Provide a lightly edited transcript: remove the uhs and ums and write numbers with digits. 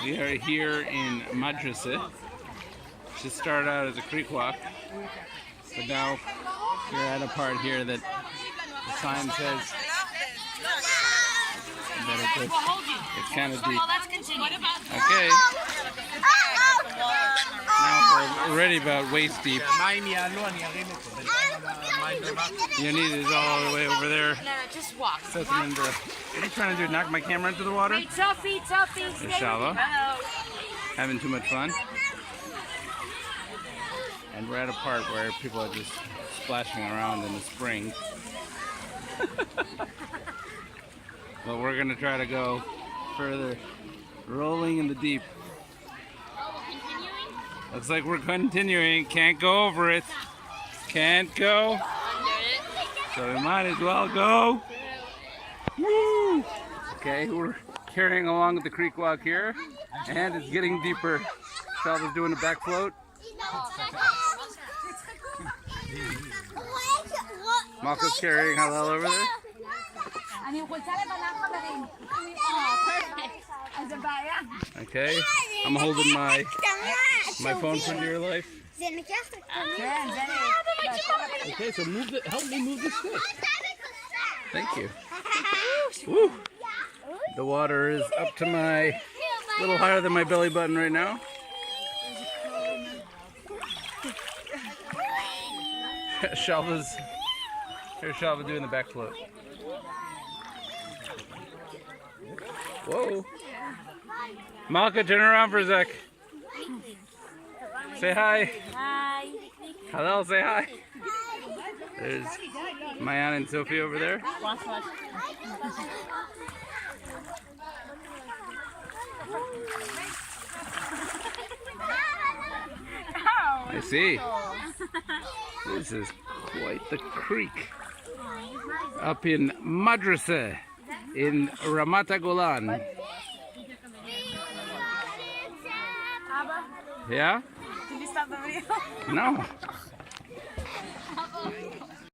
We are here in Majrase. Just started out as a creek walk, but now we're at a part here that the sign says that it's kind of deep. Okay. Now we're already about waist deep. You need it all the way over there. No, just walk. What are you trying to do? Knock my camera into the water? Hey, Tuffy, There's Shalva. Having too much fun. And we're at a part where people are just splashing around in the spring. But we're going to try to go further, rolling in the deep. Looks like we're continuing. Can't go over it. Can't go. So we might as well go. Woo! Okay, we're carrying along the creek walk here, and it's getting deeper. Shalva's doing a back float. Malka's carrying Halal over there. Okay, I'm holding my phone for dear life. Okay, so help me move the stick. Thank you. Woo! The water is up to a little higher than my belly button right now. Here's Shalva doing the back float. Whoa. Malka, turn around for a sec. Say hi. Hi. Hello, say hi. There's Mayan and Sophie over there. Watch. I see. This is quite the creek up in Majrase in Golan. Yeah? Did you stop the video? No.